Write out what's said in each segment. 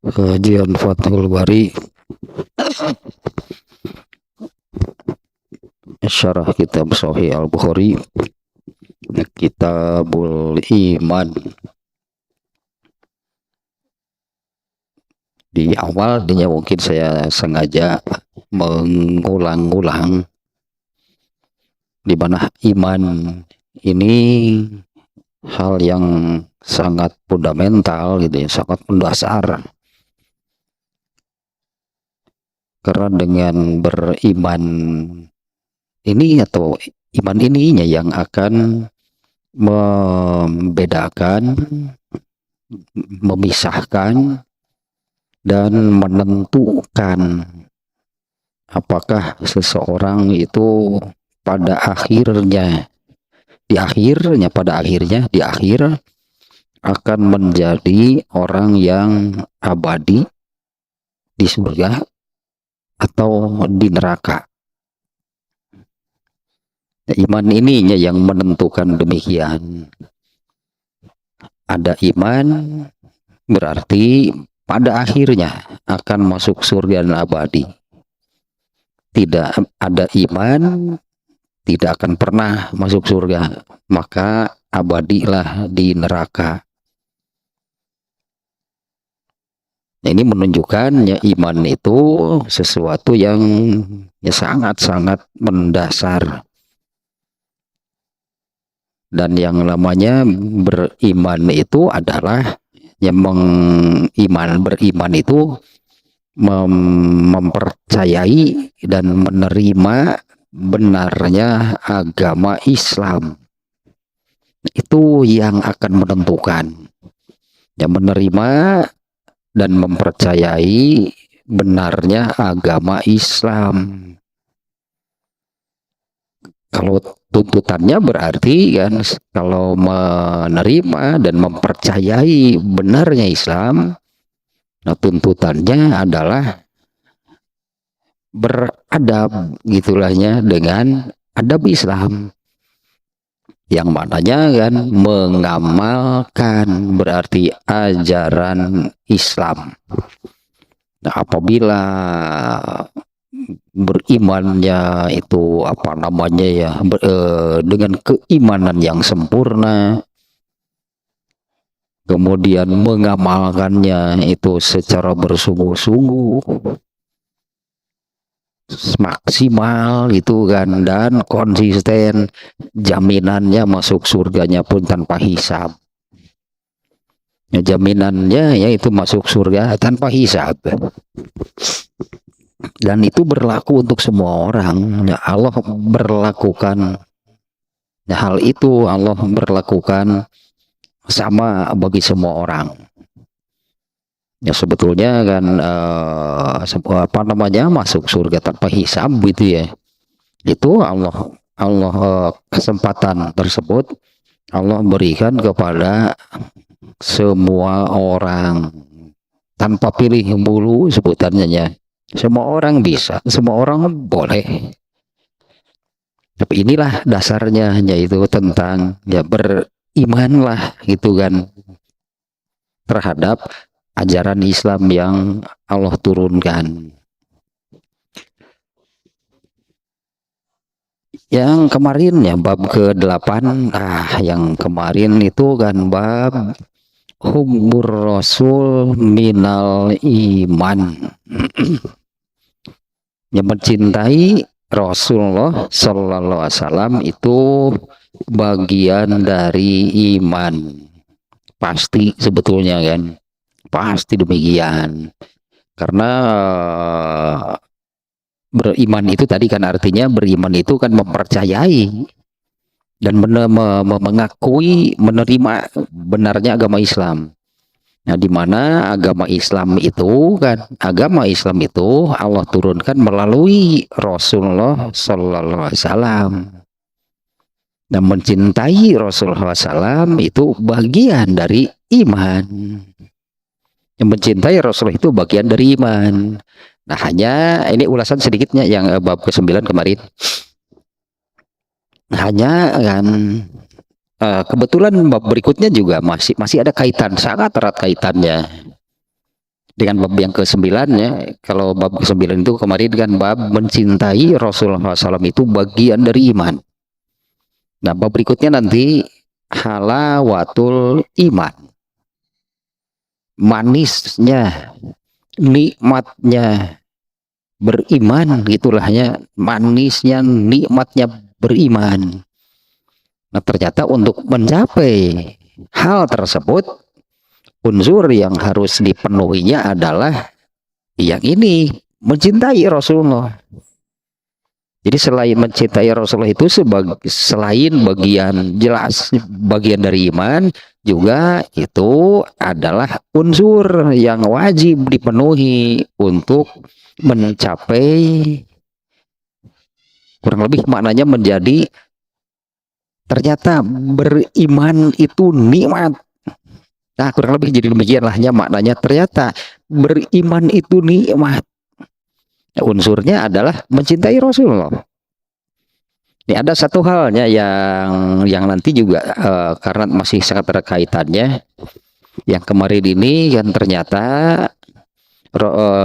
Kajian Fathul Bari Syarah Kitab Sahih Al-Bukhari, Kitabul Iman. Di awal mungkin saya sengaja mengulang-ulang di mana iman ini hal yang sangat fundamental gitu ya, sangat mendasar. Karena dengan beriman ini atau iman ininya yang akan membedakan, memisahkan, dan menentukan apakah seseorang itu pada akhirnya di akhir akan menjadi orang yang abadi di surga atau di neraka. Iman ininya yang menentukan demikian. Ada iman berarti pada akhirnya akan masuk surga dan abadi. Tidak ada iman tidak akan pernah masuk surga, maka abadilah di neraka. Ini menunjukkan ya, iman itu sesuatu yang ya sangat-sangat mendasar. Dan yang namanya beriman itu adalah yang beriman itu mempercayai dan menerima benarnya agama Islam. Itu yang akan menentukan. Yang menerima dan mempercayai benarnya agama Islam. Kalau tuntutannya berarti kan, kalau menerima dan mempercayai benarnya Islam, nah tuntutannya adalah beradab gitulahnya dengan adab Islam, yang mananya kan mengamalkan berarti ajaran Islam. Nah, apabila berimannya itu apa namanya ya dengan keimanan yang sempurna, kemudian mengamalkannya itu secara bersungguh-sungguh, maksimal itu kan, dan konsisten, jaminannya masuk surganya pun tanpa hisab. Ya, jaminannya yaitu masuk surga tanpa hisab. Dan itu berlaku untuk semua orang. Ya, Allah berlakukan ya, hal itu Allah berlakukan sama bagi semua orang. Ya sebetulnya kan apa namanya masuk surga tanpa hisab gitu ya. Itu Allah kesempatan tersebut Allah berikan kepada semua orang tanpa pilih bulu sebutannya ya. Semua orang bisa, semua orang boleh. Tapi inilah dasarnya, yaitu tentang ya berimanlah gitu kan terhadap ajaran Islam yang Allah turunkan. Yang kemarin ya bab ke-8, yang kemarin itu kan bab hubbur rasul minal iman. Yang mencintai Rasulullah Sallallahu Alaihi Wasallam itu bagian dari iman. Pasti sebetulnya kan, pasti demikian. Karena beriman itu tadi kan artinya beriman itu kan mempercayai dan mengakui, menerima benarnya agama Islam. Nah, di mana agama Islam itu Allah turunkan melalui Rasulullah Sallallahu Alaihi Wasallam. Dan mencintai Rasulullah SAW itu bagian dari iman. Yang mencintai Rasulullah itu bagian dari iman. Nah, hanya ini ulasan sedikitnya yang bab ke-9 kemarin. Hanya kan kebetulan bab berikutnya juga masih ada kaitan, sangat erat kaitannya. Dengan bab yang ke-9 ya. Kalau bab ke-9 itu kemarin kan bab mencintai Rasulullah SAW itu bagian dari iman. Nah, bab berikutnya nanti halawatul iman. Manisnya, nikmatnya beriman, gitulah ya, manisnya nikmatnya beriman. Nah, ternyata untuk mencapai hal tersebut, unsur yang harus dipenuhinya adalah yang ini, mencintai Rasulullah. Jadi selain mencintai Rasulullah itu selain bagian jelas bagian dari iman, juga itu adalah unsur yang wajib dipenuhi untuk mencapai, kurang lebih maknanya menjadi, ternyata beriman itu nikmat. Nah, kurang lebih jadi demikian lahnya maknanya, ternyata beriman itu nikmat. Unsurnya adalah mencintai Rasulullah. Ini ada satu halnya yang nanti juga karena masih sangat terkaitannya. Yang kemarin ini kan ternyata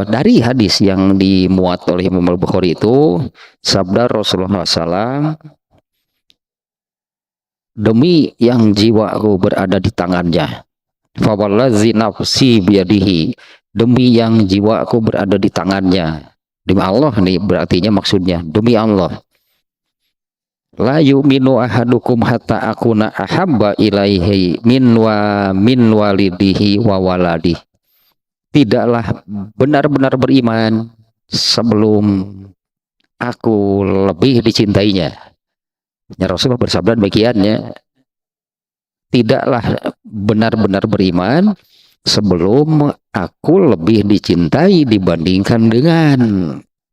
dari hadis yang dimuat oleh Imam Al-Bukhari itu, sabda Rasulullah SAW, demi yang jiwaku berada di tangannya, fawallazi nafsi biyadihi, demi yang jiwaku berada di tangannya, demi Allah nih berartinya maksudnya demi Allah, la yu'minu ahadukum hatta akuna ahabba ilaihi min walidihi wa waladi, tidaklah benar-benar beriman sebelum aku lebih dicintainya. Ya, Rasulullah bersabda demikiannya, tidaklah benar-benar beriman sebelum aku lebih dicintai dibandingkan dengan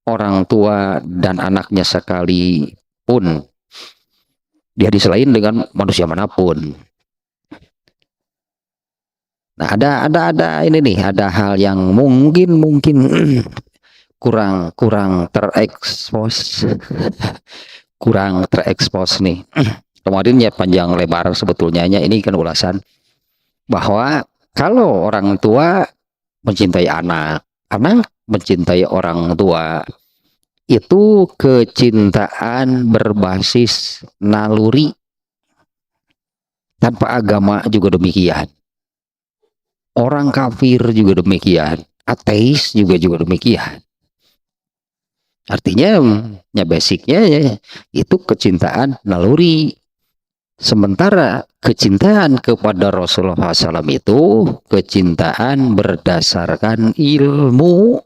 orang tua dan anaknya sekalipun. Di hadis lain dengan manusia manapun. Nah, ada ini nih, ada hal yang mungkin kurang terekspos, kurang terekspos nih. Kemarin ya panjang lebar sebetulnya ini kan ulasan bahwa kalau orang tua mencintai anak, anak mencintai orang tua, itu kecintaan berbasis naluri. Tanpa agama juga demikian. Orang kafir juga demikian. Ateis juga demikian. Artinya ya basicnya ya, itu kecintaan naluri. Sementara kecintaan kepada Rasulullah SAW itu kecintaan berdasarkan ilmu.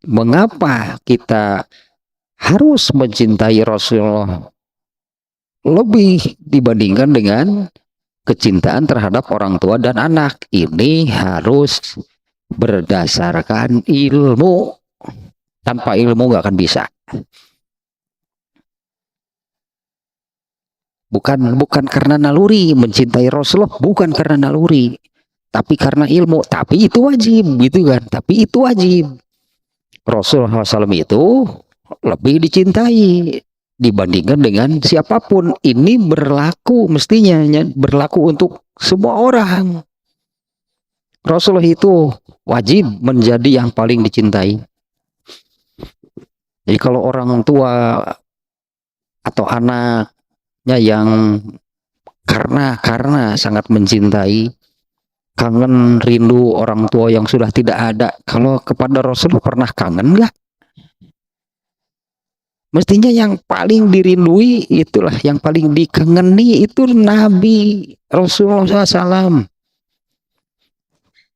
Mengapa kita harus mencintai Rasulullah lebih dibandingkan dengan kecintaan terhadap orang tua dan anak? Ini harus berdasarkan ilmu. Tanpa ilmu nggak akan bisa. Bukan karena naluri mencintai Rasulullah, bukan karena naluri, tapi karena ilmu. Tapi itu wajib, gitu kan? Tapi itu wajib. Rasulullah SAW itu lebih dicintai dibandingkan dengan siapapun. Ini berlaku mestinya, berlaku untuk semua orang. Rasulullah itu wajib menjadi yang paling dicintai. Jadi kalau orang tua atau anaknya yang karena sangat mencintai, kangen rindu orang tua yang sudah tidak ada, kalau kepada Rasulullah pernah kangen nggak? Mestinya yang paling dirindui, itulah yang paling dikangeni, itu Nabi Rasulullah SAW.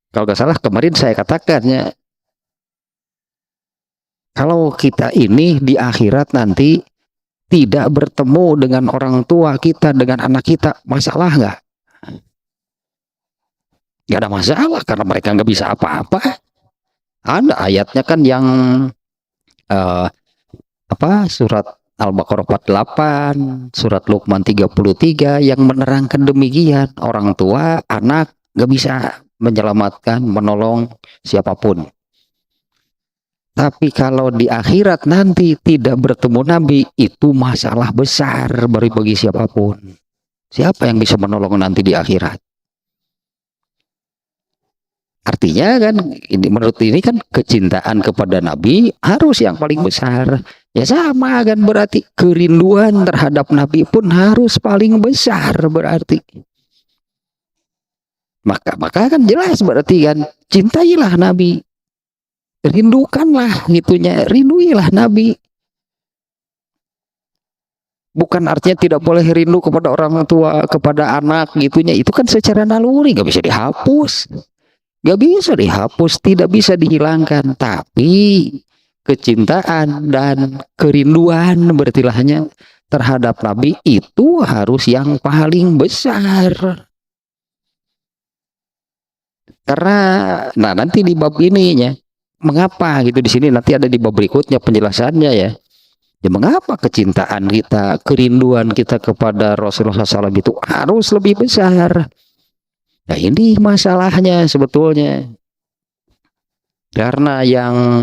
Kalau nggak salah kemarin saya katakannya, kalau kita ini di akhirat nanti tidak bertemu dengan orang tua kita, dengan anak kita, masalah nggak? Nggak ada masalah, karena mereka nggak bisa apa-apa. Ada ayatnya kan yang surat Al-Baqarah 48, surat Luqman 33 yang menerangkan demikian. Orang tua, anak nggak bisa menyelamatkan, menolong siapapun. Tapi kalau di akhirat nanti tidak bertemu Nabi, itu masalah besar bagi siapapun. Siapa yang bisa menolong nanti di akhirat? Artinya kan ini menurut ini kan kecintaan kepada Nabi harus yang paling besar. Ya sama kan berarti kerinduan terhadap Nabi pun harus paling besar berarti. Maka kan jelas berarti kan cintailah Nabi. Rindukanlah gitunya, rinduilah Nabi. Bukan artinya tidak boleh rindu kepada orang tua, kepada anak gitunya. Itu kan secara naluri nggak bisa dihapus. Nggak bisa dihapus, tidak bisa dihilangkan. Tapi kecintaan dan kerinduan bertilahnya terhadap Nabi itu harus yang paling besar. Karena, nah nanti di bab ininya, mengapa gitu di sini nanti ada di bab berikutnya penjelasannya ya. Ya mengapa kecintaan kita, kerinduan kita kepada Rasulullah SAW itu harus lebih besar? Nah ini masalahnya sebetulnya. Karena yang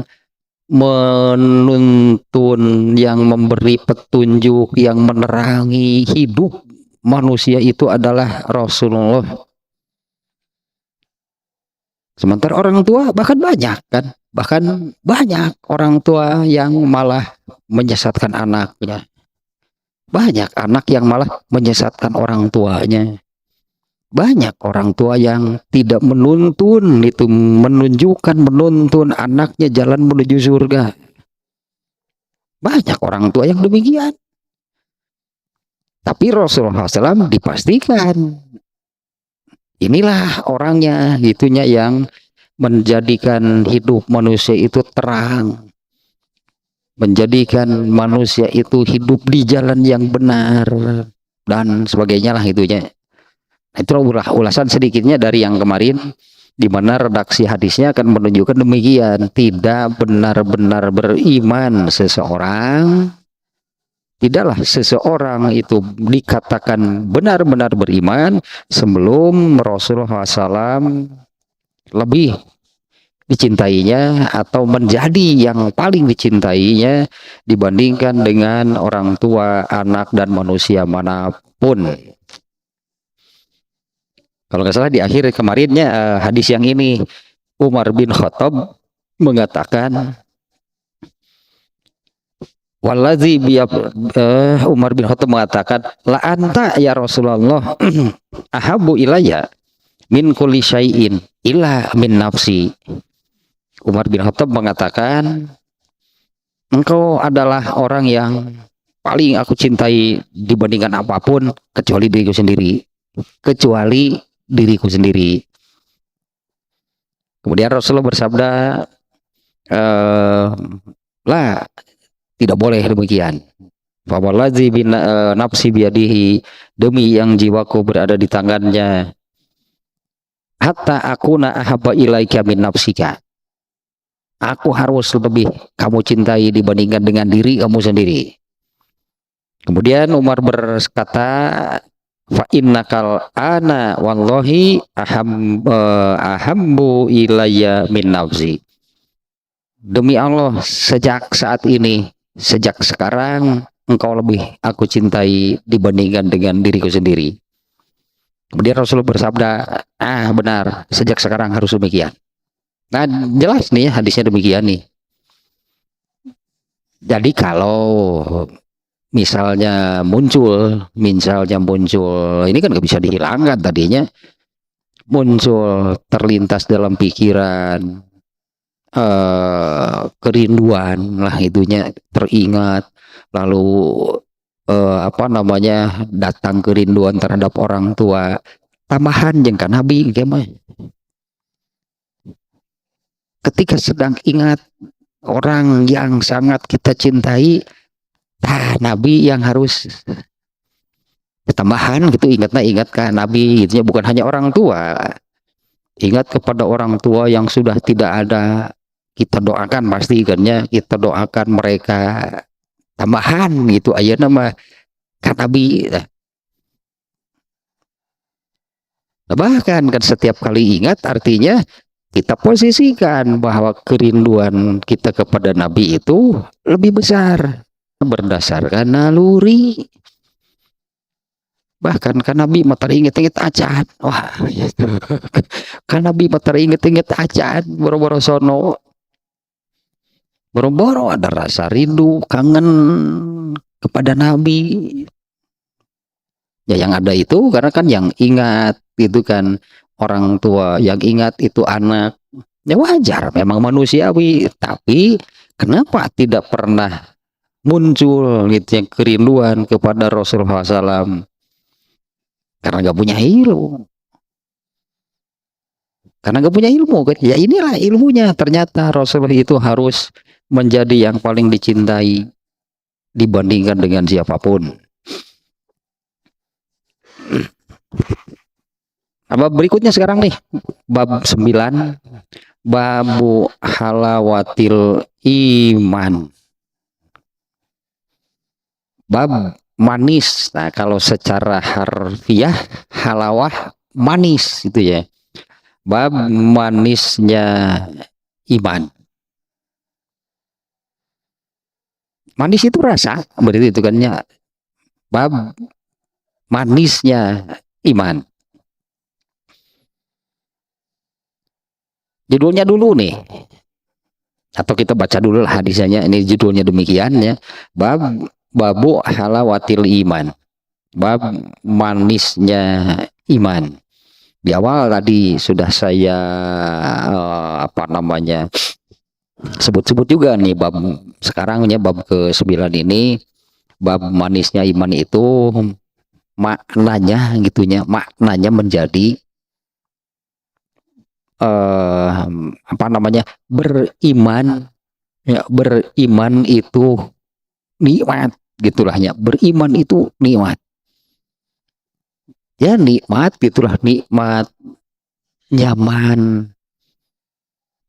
menuntun, yang memberi petunjuk, yang menerangi hidup manusia itu adalah Rasulullah. Sementara orang tua bahkan banyak kan, bahkan banyak orang tua yang malah menyesatkan anaknya. Banyak anak yang malah menyesatkan orang tuanya. Banyak orang tua yang tidak menuntun itu, menunjukkan, menuntun anaknya jalan menuju surga. Banyak orang tua yang demikian. Tapi Rasulullah SAW dipastikan inilah orangnya gitunya yang menjadikan hidup manusia itu terang, menjadikan manusia itu hidup di jalan yang benar dan sebagainya lah itunya. Itulah ulasan sedikitnya dari yang kemarin, di mana redaksi hadisnya akan menunjukkan demikian. Tidak benar-benar beriman seseorang, tidaklah seseorang itu dikatakan benar-benar beriman sebelum Rasulullah SAW lebih dicintainya atau menjadi yang paling dicintainya dibandingkan dengan orang tua, anak, dan manusia manapun. Kalau nggak salah di akhir kemarinnya hadis yang ini Umar bin Khattab mengatakan waladzi Umar bin Khattab mengatakan la anta ya Rasulullah ahabbu ilayya min kulli syai'in illa min nafsi. Umar bin Khattab mengatakan engkau adalah orang yang paling aku cintai dibandingkan apapun kecuali diriku sendiri, kecuali diriku sendiri. Kemudian Rasulullah bersabda, lah tidak boleh demikian. Fawallazi bin nafsi biyadihi, demi yang jiwaku berada di tangannya, hatta akuna ahabba ilaika min nafsika. Aku harus lebih kamu cintai dibandingkan dengan diri kamu sendiri. Kemudian Umar berkata, fa innakal ana wallahi ahambu ilayya min nafsi. Demi Allah, sejak saat ini, sejak sekarang engkau lebih aku cintai dibandingkan dengan diriku sendiri. Kemudian Rasulullah bersabda, benar, sejak sekarang harus demikian. Nah jelas nih hadisnya demikian nih. Jadi kalau misalnya muncul ini kan nggak bisa dihilangkan, tadinya muncul terlintas dalam pikiran kerinduan lah itunya, teringat lalu datang kerinduan terhadap orang tua, tambahan jengka Nabi gimana? Ketika sedang ingat orang yang sangat kita cintai, Nabi yang harus tambahan gitu, ingatkan Nabi gitu, bukan hanya orang tua, ingat kepada orang tua yang sudah tidak ada, kita doakan pasti ikannya, kita doakan mereka, tambahan gitu aja nama kan Nabi. Bahkan kan setiap kali ingat artinya kita posisikan bahwa kerinduan kita kepada Nabi itu lebih besar berdasarkan naluri, Bahkan kan Nabi mah teringet-inget acan. Wah, kan Nabi mah teringet-inget acan boro-boro sono. Boro-boro ada rasa rindu, kangen kepada Nabi. Ya yang ada itu karena kan yang ingat itu kan orang tua, yang ingat itu anak. Ya wajar, memang manusiawi. Tapi kenapa tidak pernah muncul gitu yang kerinduan kepada Rasulullah SAW? Karena nggak punya ilmu. Karena nggak punya ilmu kan. Ya inilah ilmunya. Ternyata Rasulullah itu harus menjadi yang paling dicintai dibandingkan dengan siapapun. Bab berikutnya sekarang nih, bab 9, babu halawatil iman. Bab manis. Nah, kalau secara harfiah halawah manis itu ya. Bab manisnya iman. Manis itu rasa, berarti itu kan ya. Bab manisnya iman. Judulnya dulu nih, atau kita baca dulu lah hadisnya. Ini judulnya demikian ya. Babu halawatil iman. Bab manisnya iman. Di awal tadi sudah saya sebut-sebut juga nih bab sekarangnya, bab ke-9 ini, bab manisnya iman itu maknanya gitunya, maknanya menjadi beriman ya. Beriman itu nikmat gitulah ya. Beriman itu nikmat ya, nikmat gitulah, nikmat, nyaman,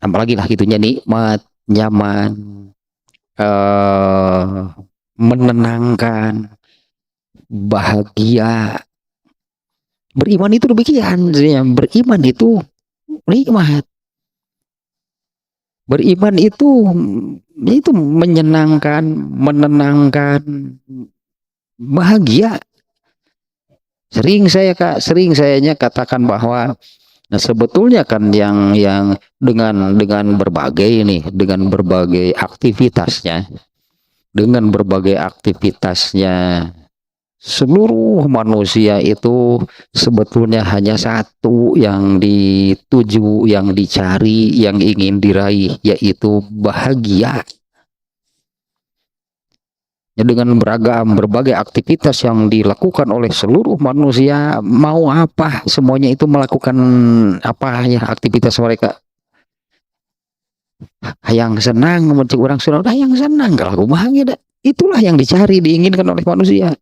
apalagi lah gitunya, nikmat, nyaman, menenangkan, bahagia. Beriman itu demikian ya. Beriman itu nikmat. Beriman itu menyenangkan, menenangkan, bahagia. Sering saya katakan bahwa nah sebetulnya kan yang dengan berbagai aktivitasnya seluruh manusia itu sebetulnya hanya satu yang dituju, yang dicari, yang ingin diraih, yaitu bahagia. Ya, dengan berbagai aktivitas yang dilakukan oleh seluruh manusia, mau apa semuanya itu melakukan apa ya aktivitas mereka. Yang senang mencari orang sudah yang senang, kalau bahagia dah. Itulah yang dicari, diinginkan oleh manusia.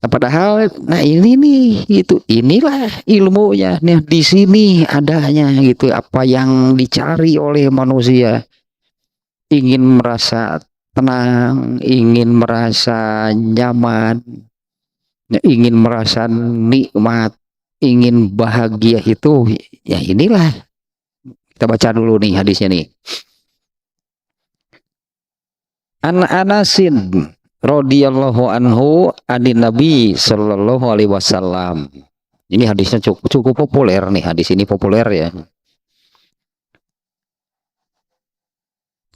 Nah, padahal, nah ini nih, inilah ilmunya, nih di sini adanya gitu, apa yang dicari oleh manusia. Ingin merasa tenang, ingin merasa nyaman, ingin merasa nikmat, ingin bahagia itu, ya inilah. Kita baca dulu nih hadisnya nih. An Anasin radhiyallahu anhu anin Nabi sallallahu alaihi wasallam. Ini hadisnya cukup populer nih, hadis ini populer ya.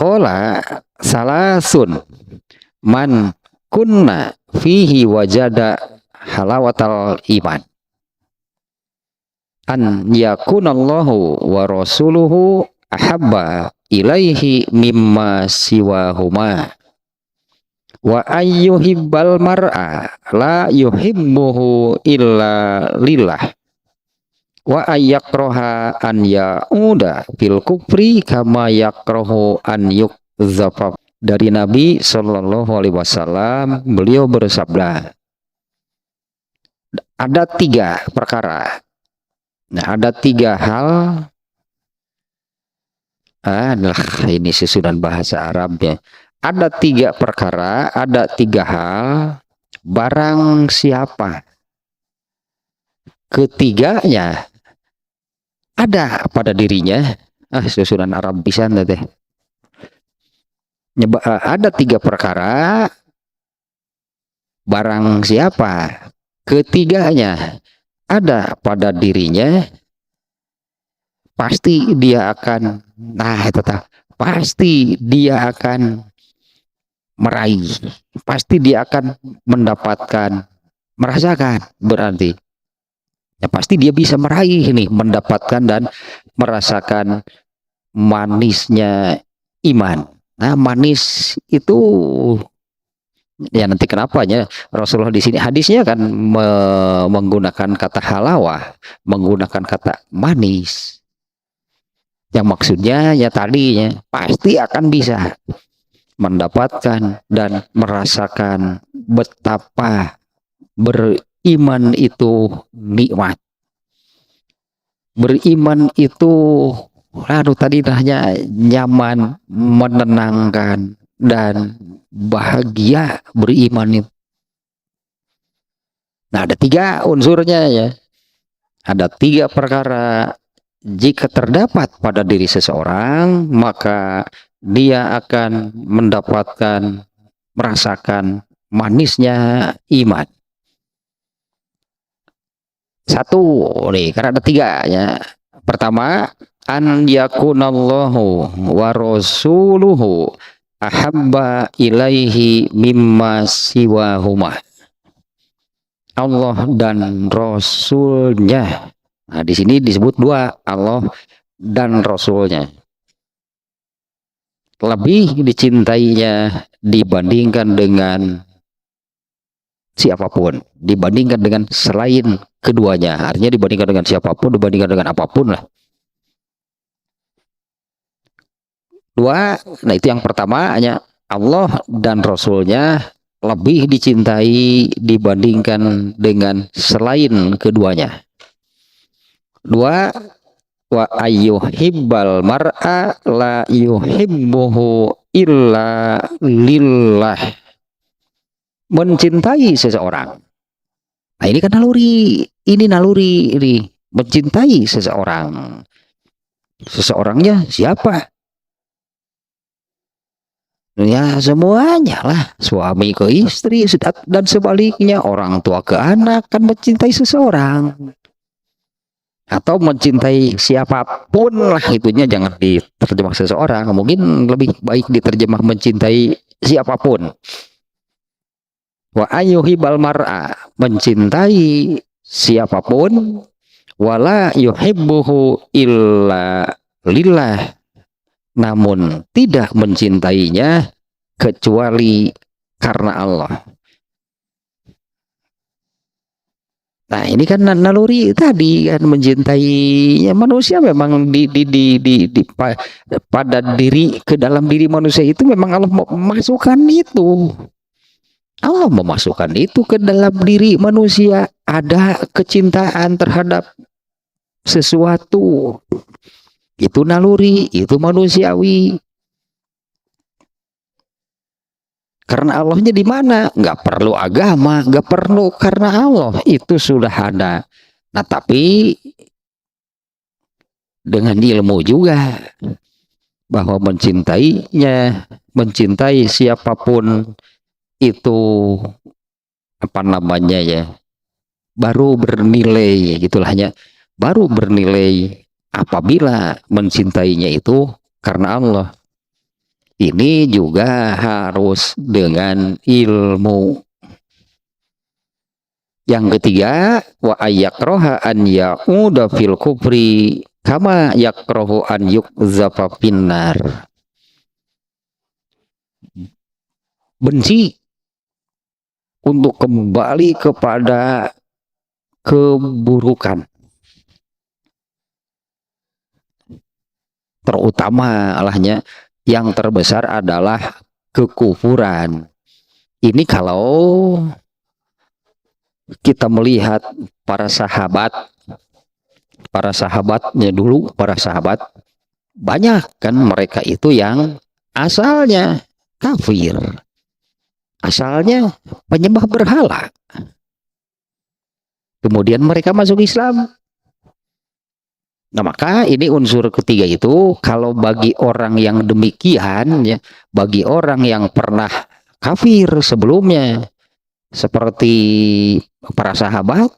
Qala salasun man kunna fihi wajada halawatal iman. An yakunallahu wa rasuluhu ahabba ilaihi mimma siwahuma. Wa ayyuhibbal mar'a la yuhibbuhu illa lillah. Wa ayyakraha an ya'uda fil kufri kama yakrahu an yukzafa. Dari Nabi Shallallahu Alaihi Wasallam, beliau bersabda, ada 3 perkara. Nah, ada 3 hal. Ini susunan bahasa Arabnya. Ada 3 perkara, ada 3 hal. Barang siapa ketiganya ada pada dirinya, susunan Arab pisan teh. Ada 3 perkara, barang siapa ketiganya ada pada dirinya, pasti dia akan, nah itu pasti dia akan meraih, pasti dia akan mendapatkan, merasakan, berarti ya pasti dia bisa meraih ini, mendapatkan dan merasakan manisnya iman. Nah, manis itu ya nanti kenapanya Rasulullah di sini hadisnya kan menggunakan kata halawah, menggunakan kata manis. Yang maksudnya ya tadinya pasti akan bisa mendapatkan dan merasakan betapa beriman itu nikmat. Beriman itu tadi hanya nyaman, menenangkan, dan bahagia beriman itu. Nah, ada 3 unsurnya ya. Ada 3 perkara jika terdapat pada diri seseorang, maka dia akan mendapatkan, merasakan manisnya iman. 1 nih, karena ada 3 ya. Pertama, an yakunallahu wa rasuluhu ahabba ilaihi mimma siwahuma. Allah dan Rasulnya. Nah, di sini disebut 2, Allah dan Rasulnya. Lebih dicintainya dibandingkan dengan siapapun, dibandingkan dengan selain keduanya. Artinya dibandingkan dengan siapapun, dibandingkan dengan apapun lah. 2, nah itu yang pertama, hanya Allah dan Rasulnya lebih dicintai dibandingkan dengan selain keduanya. 2, wa ayyuhibbal mar'a la yuhibbuhu illa lillah. Mencintai seseorang. Nah, ini kan naluri, ini mencintai seseorang. Seseorangnya siapa? Ya semuanya lah, suami ke istri dan sebaliknya, orang tua ke anak kan mencintai seseorang. Atau mencintai siapapun lah, itunya jangan diterjemah seseorang, mungkin lebih baik diterjemah mencintai siapapun. Wa ayyuhibal mar'a, mencintai siapapun, wala yuhibbuhu illa lillah, namun tidak mencintainya kecuali karena Allah. Nah, ini kan naluri tadi kan, mencintainya manusia memang pada diri, ke dalam diri manusia itu memang Allah memasukkan itu. Allah memasukkan itu ke dalam diri manusia, ada kecintaan terhadap sesuatu. Itu naluri, itu manusiawi. Karena Allahnya di mana? Nggak perlu agama, nggak perlu, karena Allah itu sudah ada. Nah, tapi dengan ilmu juga bahwa mencintainya, mencintai siapapun itu apa namanya ya, baru bernilai, gitulah hanya baru bernilai apabila mencintainya itu karena Allah. Ini juga harus dengan ilmu. Yang ketiga, wa ayakraha an ya'uda fil kufri kama yakrahu an yukzafa finnar. Benci untuk kembali kepada keburukan, terutama alahnya yang terbesar adalah kekufuran. Ini kalau kita melihat para sahabatnya dulu, para sahabat banyak kan mereka itu yang asalnya kafir, asalnya penyembah berhala, kemudian mereka masuk Islam. Nah, maka ini unsur ketiga itu, kalau bagi orang yang demikian ya, bagi orang yang pernah kafir sebelumnya, seperti para sahabat.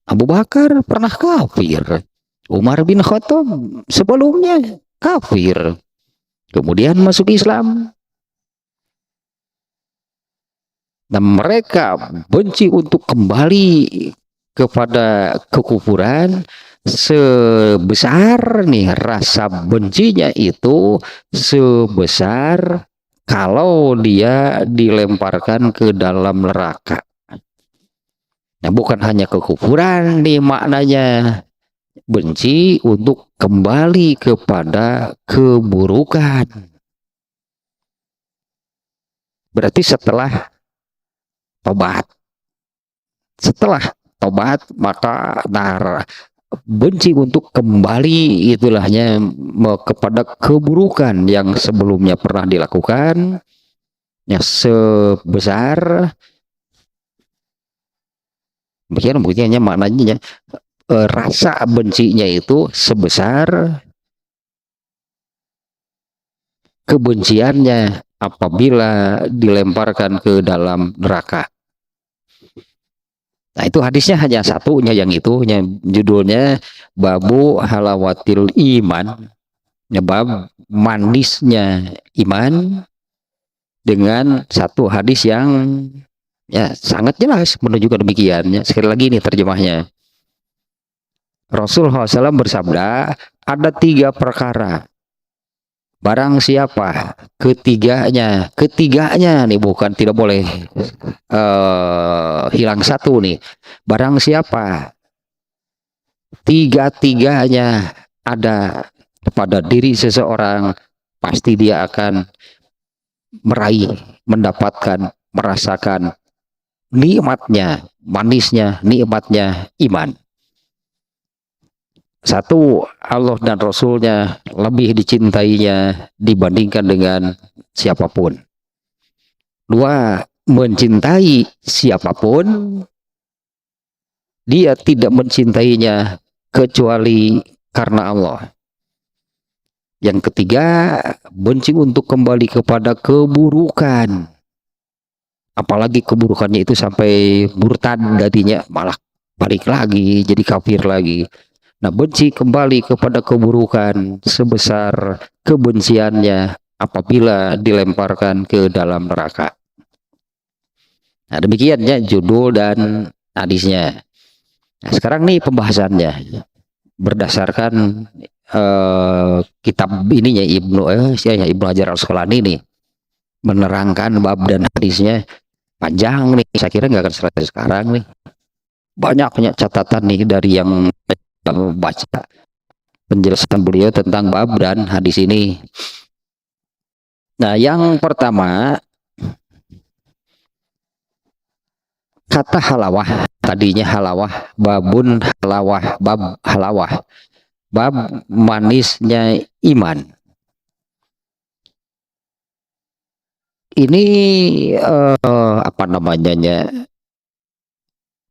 Abu Bakar pernah kafir, Umar bin Khattab sebelumnya kafir, kemudian masuk Islam. Dan mereka benci untuk kembali kepada kekufuran sebesar nih, rasa bencinya itu sebesar kalau dia dilemparkan ke dalam neraka. Nah, bukan hanya kekufuran nih maknanya, benci untuk kembali kepada keburukan. Berarti setelah tobat maka benci untuk kembali itulahnya kepada keburukan yang sebelumnya pernah dilakukan, ya sebesar begini maknanya, rasa bencinya itu sebesar kebenciannya apabila dilemparkan ke dalam neraka. Nah, itu hadisnya hanya satunya, yang itu yang judulnya Babu Halawatil Iman, ya, bab manisnya iman, dengan satu hadis yang ya sangat jelas menunjukkan demikian. Sekali lagi ini terjemahnya. Rasulullah SAW bersabda, ada 3 perkara. Barang siapa ketiganya nih, bukan tidak boleh hilang satu nih. Barang siapa 3-tiganya ada pada diri seseorang, pasti dia akan meraih, mendapatkan, merasakan nikmatnya, manisnya, nikmatnya iman. 1, Allah dan Rasulnya lebih dicintainya dibandingkan dengan siapapun. 2, mencintai siapapun, dia tidak mencintainya kecuali karena Allah. Yang 3, benci untuk kembali kepada keburukan. Apalagi keburukannya itu sampai murtad, dadinya malah balik lagi jadi kafir lagi. Nah, benci kembali kepada keburukan sebesar kebenciannya apabila dilemparkan ke dalam neraka. Nah, demikiannya judul dan hadisnya. Nah, sekarang nih pembahasannya berdasarkan kitab ininya Ibnu Hajar Al-Asqalani nih, menerangkan bab dan hadisnya panjang nih. Saya kira nggak akan selesai sekarang nih. Banyak catatan nih dari yang baca penjelasan beliau tentang bab dan hadis ini. Nah, yang pertama, kata halawah, tadinya halawah, babun halawah, bab halawah, bab manisnya iman. Ini apa namanya,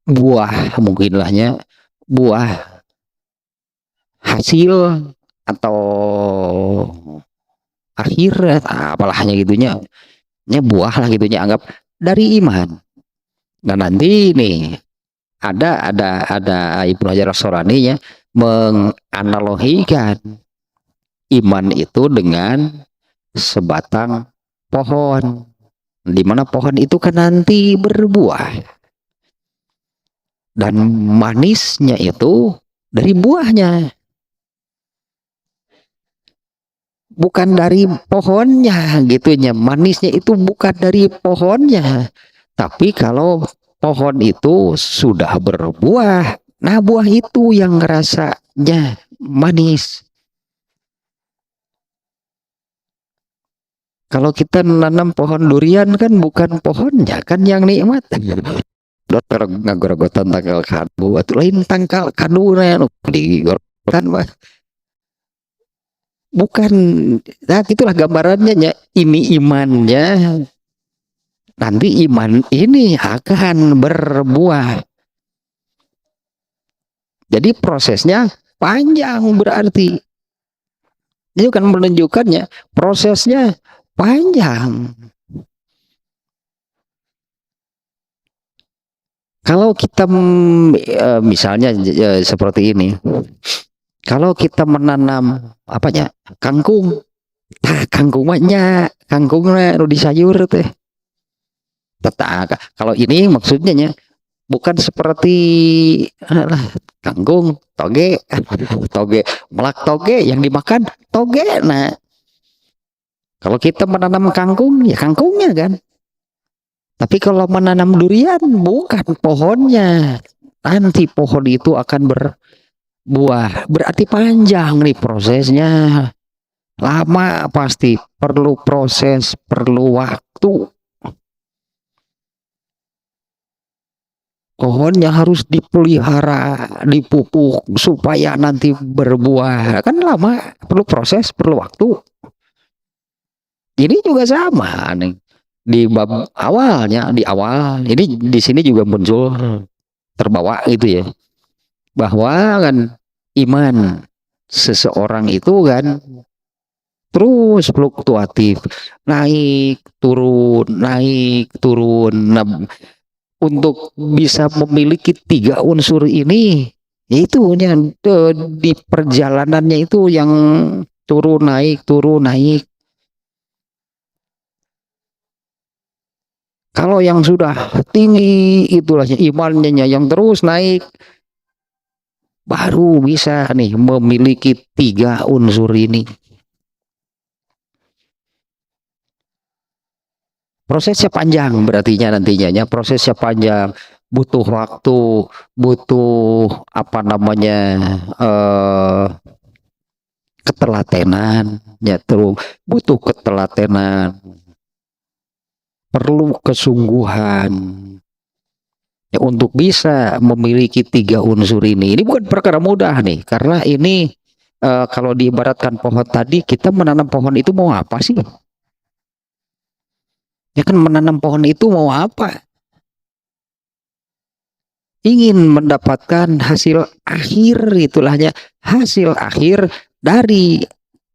buah, mungkinlahnya buah hasil atau akhirat, apalahnya gitunya, buah lah gitunya, anggap dari iman. Nah, nanti nih ada Ibnu Hajar Al-Asqalani ya menganalogikan iman itu dengan sebatang pohon, di mana pohon itu kan nanti berbuah, dan manisnya itu dari buahnya, bukan dari pohonnya gitunya. Manisnya itu bukan dari pohonnya, tapi kalau pohon itu sudah berbuah, nah buah itu yang rasanya manis. Kalau kita nanam pohon durian kan bukan pohonnya kan yang nikmat. Dokter ngagorogotan tangkal kadu, atau lain tangkal kadu digorogotan mah. Bukan, nah itulah gambarannya ya. Ini imannya, nanti iman ini akan berbuah. Jadi prosesnya panjang, berarti ini kan menunjukkannya prosesnya panjang. Kalau kita misalnya seperti ini, kalau kita menanam apanya kangkung, kangkungnya nu di sayur teh. Kalau ini maksudnya bukan seperti kangkung toge toge melak toge yang dimakan toge. Nah, kalau kita menanam kangkung ya kangkungnya kan. Tapi kalau menanam durian bukan pohonnya. Nanti pohon itu akan berbuah. Berarti panjang nih prosesnya. Lama pasti, perlu proses, perlu waktu. Pohonnya harus dipelihara, dipupuk supaya nanti berbuah. Kan lama, perlu proses, perlu waktu. Ini juga sama nih. Di bab awalnya, di awal ini di sini juga muncul terbawa gitu ya, bahwa kan iman seseorang itu kan terus fluktuatif, naik turun. Nah, untuk bisa memiliki 3 unsur ini, itu di perjalanannya itu yang turun naik. Kalau yang sudah tinggi itulah imannya yang terus naik, baru bisa nih memiliki 3 unsur ini. Prosesnya panjang berartinya nantinya, prosesnya panjang, butuh waktu, butuh apa namanya ketelatenan, ya terus butuh ketelatenan, perlu kesungguhan ya untuk bisa memiliki 3 unsur ini. Ini bukan perkara mudah nih, karena ini kalau diibaratkan pohon tadi, kita menanam pohon itu mau apa sih? Ya kan menanam pohon itu mau apa? Ingin mendapatkan hasil akhir, itulahnya hasil akhir dari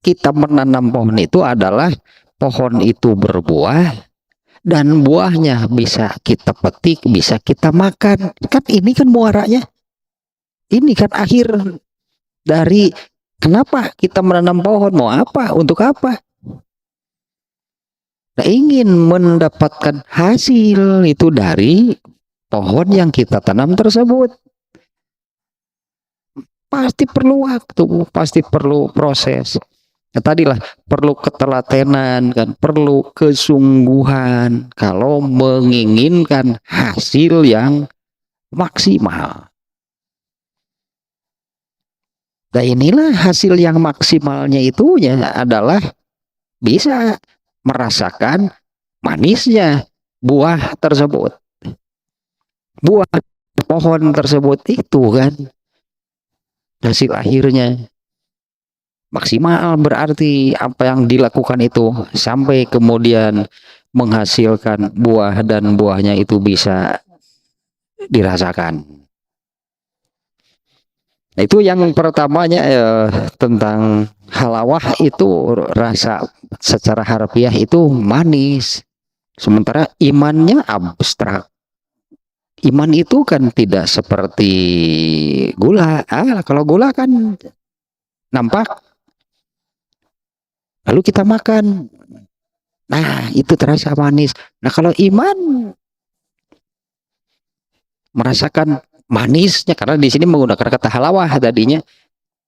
kita menanam pohon itu adalah pohon itu berbuah dan buahnya bisa kita petik, bisa kita makan. Kan ini kan muaranya, ini kan akhir dari kenapa kita menanam pohon, mau apa, untuk apa? Nah, ingin mendapatkan hasil itu dari pohon yang kita tanam tersebut, pasti perlu waktu, pasti perlu proses. Nah, tadilah perlu ketelatenan kan, perlu kesungguhan kalau menginginkan hasil yang maksimal. Nah, inilah hasil yang maksimalnya itu adalah bisa merasakan manisnya buah tersebut, buah pohon tersebut itu kan hasil akhirnya maksimal. Berarti apa yang dilakukan itu sampai kemudian menghasilkan buah dan buahnya itu bisa dirasakan. Nah, itu yang pertamanya tentang halawah, itu rasa secara harfiah itu manis. Sementara imannya abstrak. Iman itu kan tidak seperti gula. Kalau gula kan nampak, lalu kita makan. Nah, itu terasa manis. Nah, kalau iman merasakan manisnya, karena di sini menggunakan kata halawah tadinya,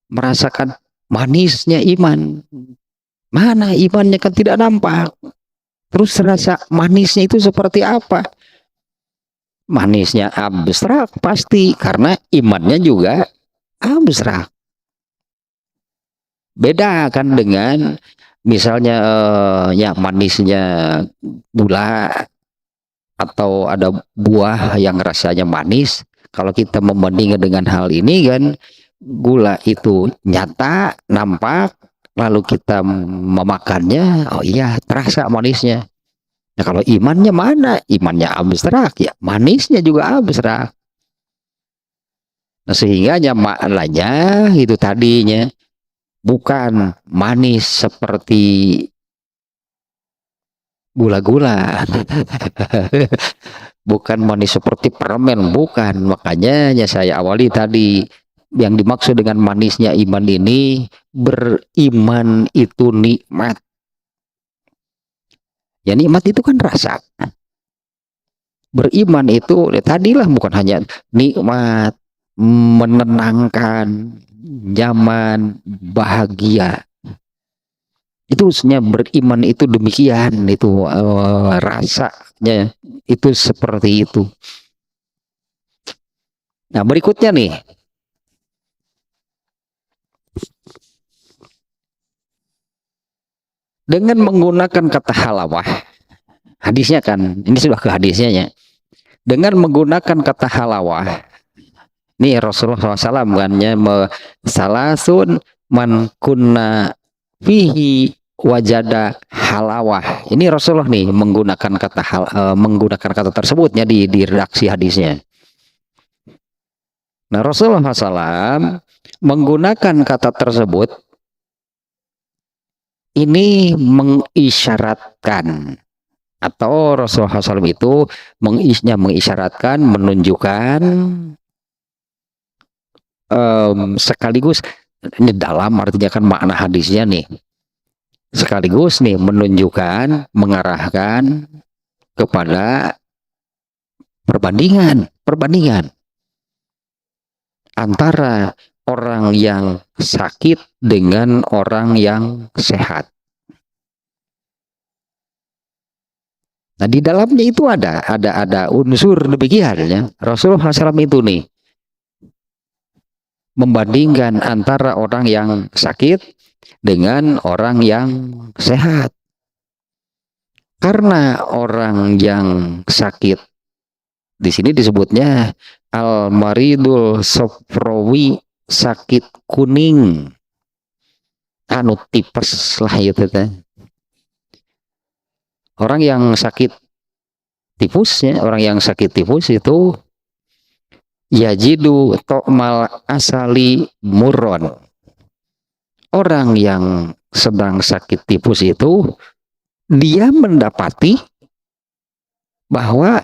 merasakan manisnya iman. Mana imannya kan tidak nampak. Terus rasa manisnya itu seperti apa? Manisnya abstrak pasti, karena imannya juga abstrak. Beda kan dengan misalnya ya manisnya gula atau ada buah yang rasanya manis. Kalau kita membandingkan dengan hal ini kan, gula itu nyata, nampak, lalu kita memakannya, oh iya terasa manisnya. Nah, kalau imannya mana? Imannya abstrak, ya manisnya juga abstrak. Nah, sehingga maknanya itu tadinya bukan manis seperti gula-gula. bukan manis seperti permen, bukan. Makanya ya saya awali tadi, yang dimaksud dengan manisnya iman ini, beriman itu nikmat. Ya nikmat itu kan rasa. Beriman itu ya, tadilah bukan hanya nikmat, menenangkan, nyaman, bahagia. Itu sebenarnya beriman itu demikian, itu rasanya itu seperti itu. Nah berikutnya nih, dengan menggunakan kata halawah, hadisnya kan, ini sudah ke hadisnya ya. Dengan menggunakan kata halawah, ini Rasulullah SAW kan ya, salasun man kunna fihi wajada halawah. Ini Rasulullah nih menggunakan kata menggunakan kata tersebutnya di redaksi hadisnya. Nah Rasulullah SAW menggunakan kata tersebut ini mengisyaratkan, atau Rasulullah SAW itu mengisyaratkan, menunjukkan, sekaligus ini dalam artinya kan makna hadisnya nih, sekaligus nih menunjukkan, mengarahkan kepada perbandingan antara orang yang sakit dengan orang yang sehat. Nah di dalamnya itu ada unsur demikian ya. Rasulullah SAW itu nih membandingkan antara orang yang sakit dengan orang yang sehat. Karena orang yang sakit di sini disebutnya al-maridul sofrawi, sakit kuning, anu tipes lah itu teh. Orang yang sakit tifus ya, orang yang sakit tifus itu yajidu to'mal asali murron. Orang yang sedang sakit tifus itu dia mendapati bahwa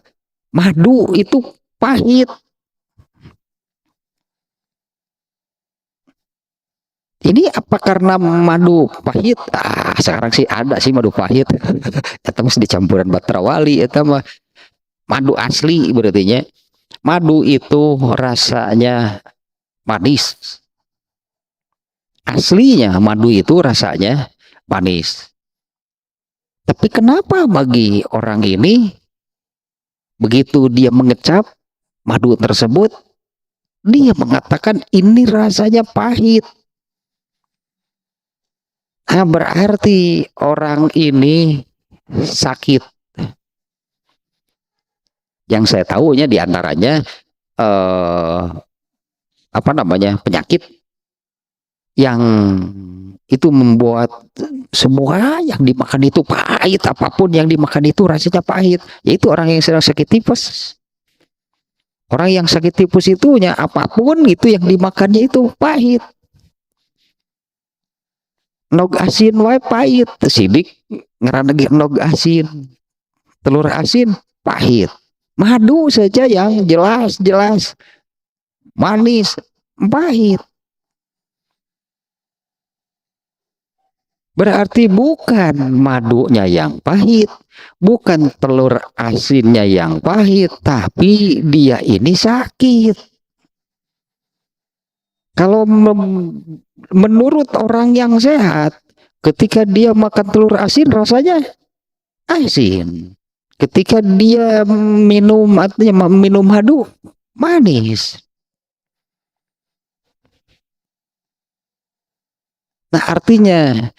madu itu pahit. Ini apa karena madu pahit? Sekarang sih ada sih madu pahit. Eta mah dicampuran batrawali, eta mah madu asli berarti. Madu itu rasanya manis. Aslinya madu itu rasanya manis. Tapi kenapa bagi orang ini begitu dia mengecap madu tersebut, dia mengatakan ini rasanya pahit. Berarti orang ini sakit. Yang saya tahunya diantaranya penyakit yang itu membuat semua yang dimakan itu pahit, apapun yang dimakan itu rasanya pahit, yaitu orang yang sedang sakit tipes. Orang yang sakit tipes itunya apapun itu yang dimakannya itu pahit. Nog asin wae pahit, sidik ngaranege nog asin, telur asin pahit. Madu saja yang jelas-jelas manis pahit. Berarti bukan madunya yang pahit, bukan telur asinnya yang pahit, tapi dia ini sakit. Kalau menurut orang yang sehat, ketika dia makan telur asin rasanya asin. Ketika dia minum madu manis. Nah artinya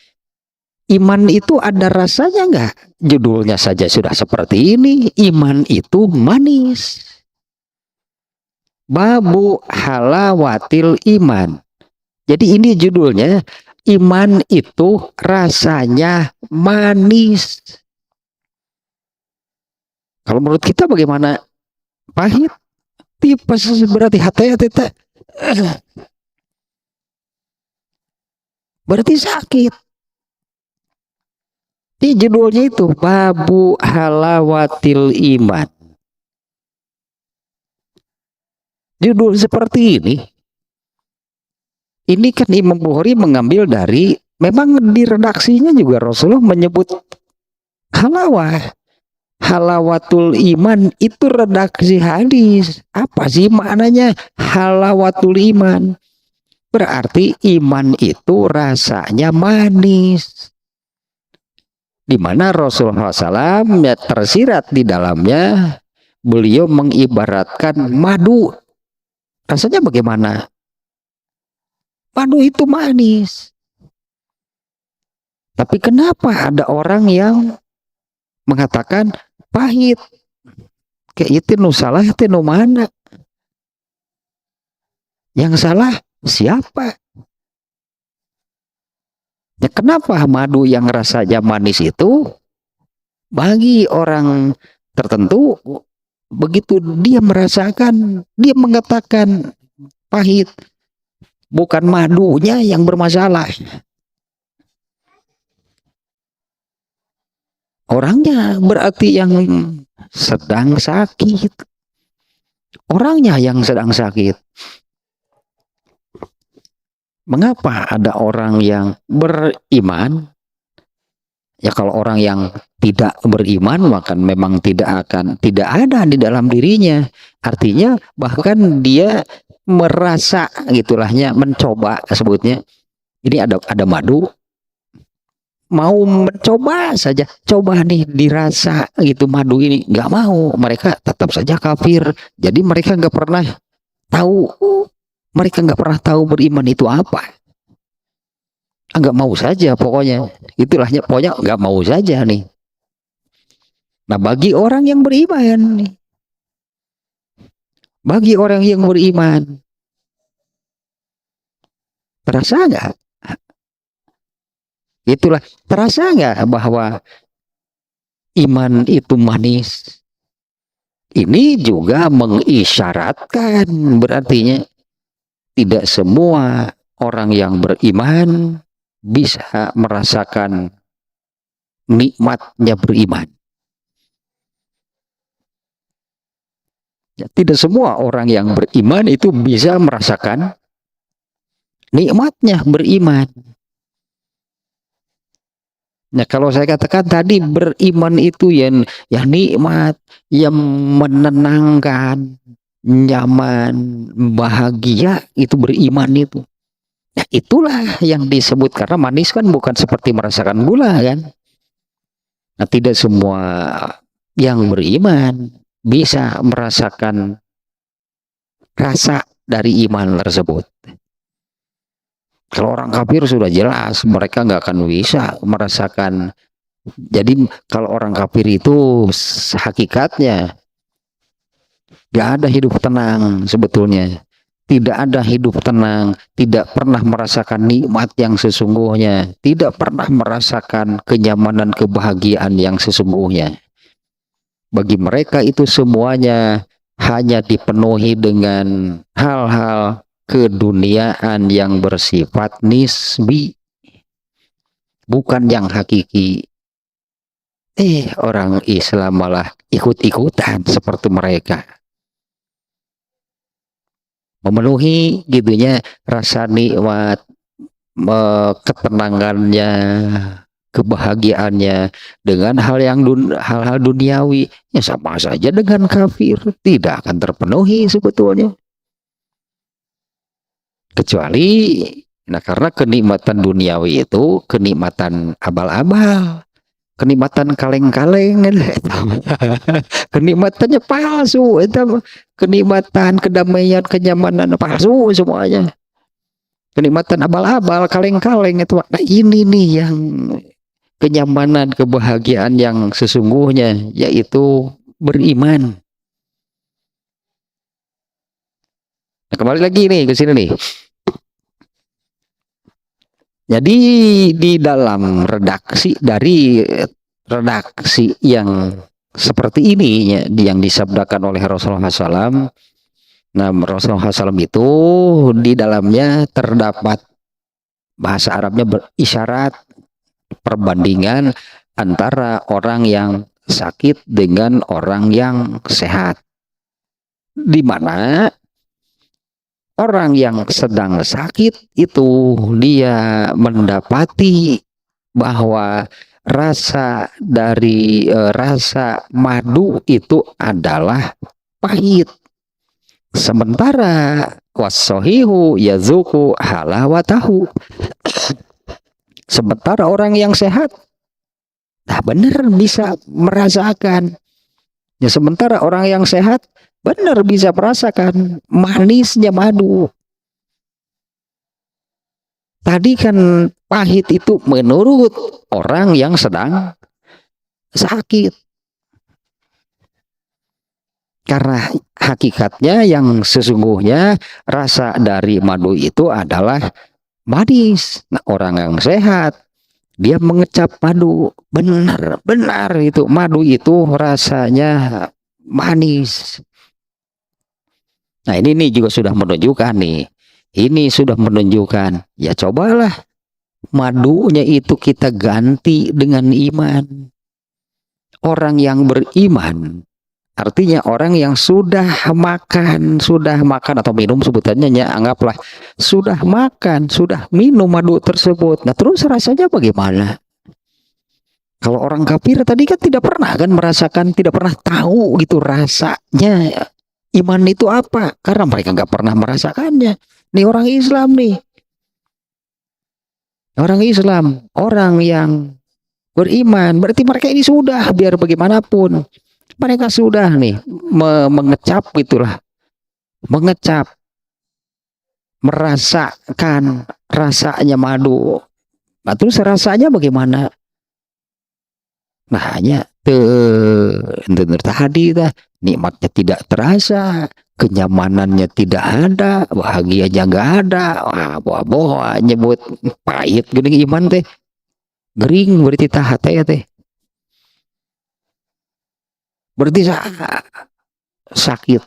iman itu ada rasanya nggak? Judulnya saja sudah seperti ini. Iman itu manis. Babu halawatil iman. Jadi ini judulnya, iman itu rasanya manis. Kalau menurut kita bagaimana? Pahit. Tipes berarti hati-hati. Berarti sakit. Di judulnya itu babu halawatil iman. judul seperti ini kan Imam Bukhari mengambil dari, memang di redaksinya juga Rasulullah menyebut halawah. Halawatul iman itu redaksi hadis. Apa sih maknanya halawatul iman? Berarti iman itu rasanya manis. Di mana Rasulullah SAW ya, tersirat di dalamnya, beliau mengibaratkan madu. Rasanya bagaimana? Madu itu manis. Tapi kenapa ada orang yang mengatakan pahit? Kayak itu nu salah, itu nu mana? Yang salah siapa? Ya, kenapa madu yang rasanya manis itu bagi orang tertentu, begitu dia merasakan, dia mengatakan pahit, bukan madunya yang bermasalah, orangnya berarti yang sedang sakit, orangnya yang sedang sakit. Mengapa ada orang yang beriman? Ya kalau orang yang tidak beriman, maka memang tidak ada di dalam dirinya. Artinya bahkan dia merasa gitulahnya, mencoba sebutnya. Ini ada madu, mau mencoba saja, coba nih dirasa gitu madu ini, nggak mau, mereka tetap saja kafir. Jadi mereka nggak pernah tahu, beriman itu apa. Nggak mau saja pokoknya, itulahnya, pokoknya nggak mau saja nih. Nah bagi orang yang beriman nih, bagi orang yang beriman, terasa nggak? Itulah, terasa nggak bahwa iman itu manis? Ini juga mengisyaratkan, berartinya tidak semua orang yang beriman bisa merasakan nikmatnya beriman. Ya, tidak semua orang yang beriman itu bisa merasakan nikmatnya beriman. Nah, kalau saya katakan tadi beriman itu yang nikmat, yang menenangkan, nyaman, bahagia, itu beriman itu. Nah, itulah yang disebut, karena manis kan bukan seperti merasakan gula kan. Nah, tidak semua yang beriman bisa merasakan rasa dari iman tersebut. Kalau orang kafir sudah jelas mereka nggak akan bisa merasakan. Jadi kalau orang kafir itu hakikatnya nggak ada hidup tenang sebetulnya. Tidak ada hidup tenang, tidak pernah merasakan nikmat yang sesungguhnya, tidak pernah merasakan kenyamanan, kebahagiaan yang sesungguhnya. Bagi mereka itu semuanya hanya dipenuhi dengan hal-hal keduniaan yang bersifat nisbi, bukan yang hakiki. Orang Islam malah ikut-ikutan seperti mereka, memenuhi gitunya rasa nikmat, ketenangannya, kebahagiaannya dengan hal-hal duniawi, ya sama saja dengan kafir, tidak akan terpenuhi sebetulnya. Kecuali, nah karena kenikmatan duniawi itu kenikmatan abal-abal, kenikmatan kaleng-kaleng, kenikmatannya palsu, itu kenikmatan, kedamaian, kenyamanan palsu semuanya, kenikmatan abal-abal, kaleng-kaleng itu. Nah ini nih yang kenyamanan, kebahagiaan yang sesungguhnya, yaitu beriman. Nah, kembali lagi nih ke sini nih. Jadi di dalam redaksi yang seperti ini ya, yang disabdakan oleh Rasulullah SAW. Nah, Rasulullah SAW itu di dalamnya terdapat bahasa Arabnya berisyarat perbandingan antara orang yang sakit dengan orang yang sehat. Di mana Orang yang sedang sakit itu dia mendapati bahwa rasa madu itu adalah pahit. Sementara wasohihu yazuku halawatahu. Sementara orang yang sehat, nah benar bisa merasakan. Ya, sementara orang yang sehat benar bisa merasakan manisnya madu. Tadi kan pahit itu menurut orang yang sedang sakit. Karena hakikatnya yang sesungguhnya rasa dari madu itu adalah manis. Nah, orang yang sehat dia mengecap madu, benar itu madu itu rasanya manis. Nah ini nih juga sudah menunjukkan nih, ini sudah menunjukkan ya cobalah madunya itu kita ganti dengan iman. Orang yang beriman artinya orang yang sudah makan atau minum sebutannya ya, anggaplah sudah makan, sudah minum madu tersebut. Nah, terus rasanya bagaimana? Kalau orang kafir tadi kan tidak pernah kan merasakan, tidak pernah tahu gitu rasanya iman itu apa, karena mereka nggak pernah merasakannya. Nih orang Islam nih, orang yang beriman, berarti mereka ini sudah biar bagaimanapun mereka sudah nih mengecap itulah, mengecap, merasakan rasanya madu. Nah, terus rasanya bagaimana? Nah, hanya tadi dah nikmatnya tidak terasa, kenyamanannya tidak ada, bahagianya nggak ada. Wah, boh nyebut pahit gini iman teh, gering berarti tahat ya teh. Berarti sakit.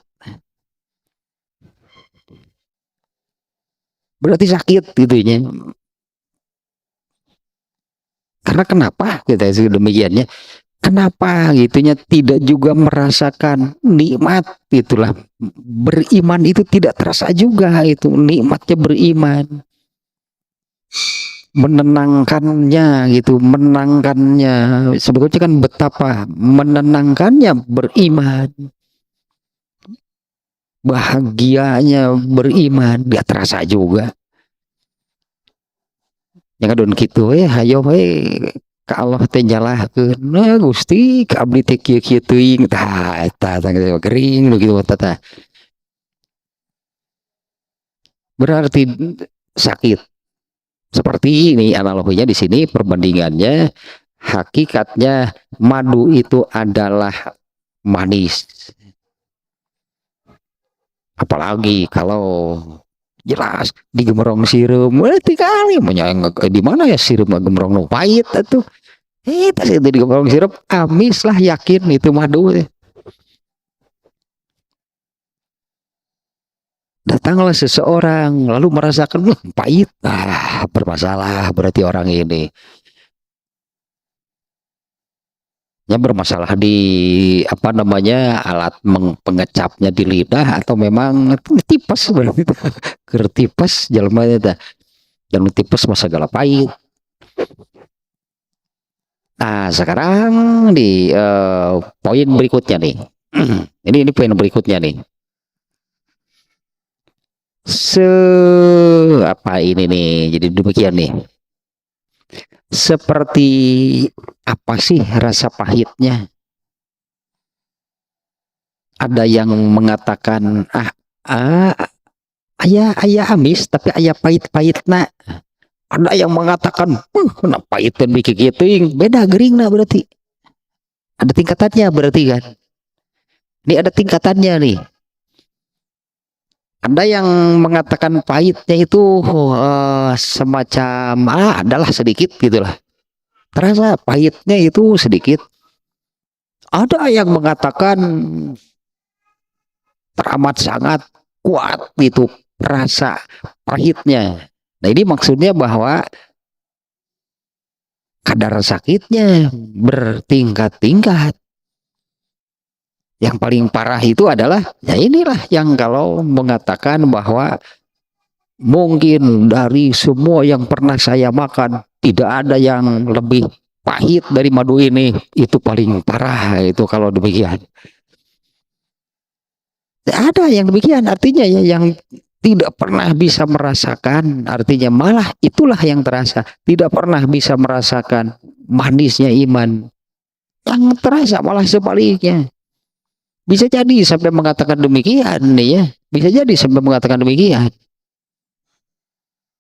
Berarti sakit gitu ya. Karena kenapa kita demikiannya? Kenapa gitunya tidak juga merasakan nikmat itulah, beriman itu tidak terasa juga itu nikmatnya beriman, menenangkannya gitu, menangkannya sebetulnya kan betapa menenangkannya beriman, bahagianya beriman gak terasa juga. Yang adun gitu hayo ka Allah teh nyalahkeun Gusti ka abdi teh kieu-kieu teuing tah eta gering gitu tah. Berarti sakit. Seperti ini analoginya di sini perbandingannya, hakikatnya madu itu adalah manis. Apalagi kalau jelas di gemerong sirum berarti kali menyang di mana ya sirum gemerong nu pahit atuh tadi di gemerong sirup amis lah yakin itu madu. Datanglah seseorang lalu merasakan pahit, bermasalah berarti orang ini ya bermasalah di apa namanya alat pengecapnya di lidah atau memang tipes berarti kertipes jalan itu jangan tipes masa segala pahit. Nah sekarang di poin berikutnya nih ini poin berikutnya nih apa ini nih, jadi demikian nih, seperti apa sih rasa pahitnya? Ada yang mengatakan ayah amis tapi ayah pahit nak. Ada yang mengatakan nah pahit dan bikin gitu beda gering nah, berarti ada tingkatannya berarti kan. Ini ada tingkatannya nih. Ada yang mengatakan pahitnya itu semacam adalah sedikit gitulah, terasa pahitnya itu sedikit. Ada yang mengatakan teramat sangat kuat gitu rasa pahitnya. Nah ini maksudnya bahwa kadar sakitnya bertingkat-tingkat. Yang paling parah itu adalah ya inilah yang kalau mengatakan bahwa Mungkin dari semua yang pernah saya makan, tidak ada yang lebih pahit dari madu ini. Itu paling parah itu kalau demikian. Ada yang demikian, artinya ya yang tidak pernah bisa merasakan, artinya malah itulah yang terasa. Tidak pernah bisa merasakan manisnya iman. Yang terasa malah sebaliknya. Bisa jadi sampai mengatakan demikian nih ya. Bisa jadi sampai mengatakan demikian.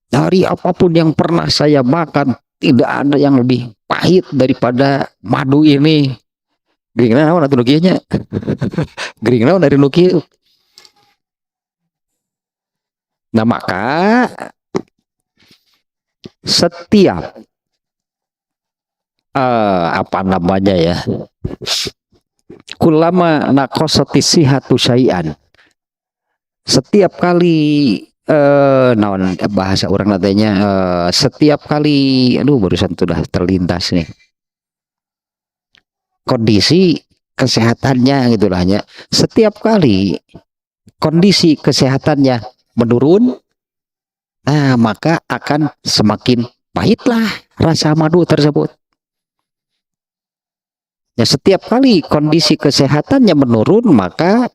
Dari apapun yang pernah saya makan, tidak ada yang lebih pahit daripada madu ini. Gering naon atuh nukieunya. Gering naon dari nukieu. Nah, maka setiap apa namanya ya? Kulama naqasati sihatu syai'an. Setiap kali naon bahasa orang nantinya setiap kali aduh barusan sudah terlintas nih kondisi kesehatannya gitulahnya, setiap kali kondisi kesehatannya menurun, nah maka akan semakin pahitlah rasa madu tersebut. Ya, setiap kali kondisi kesehatannya menurun, maka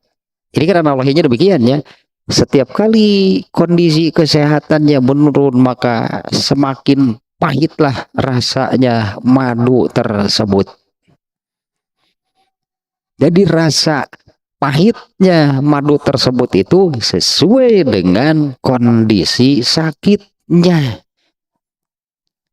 ini kan analoginya demikian ya. Setiap kali kondisi kesehatannya menurun, maka semakin pahitlah rasanya madu tersebut. Jadi rasa pahitnya madu tersebut itu sesuai dengan kondisi sakitnya.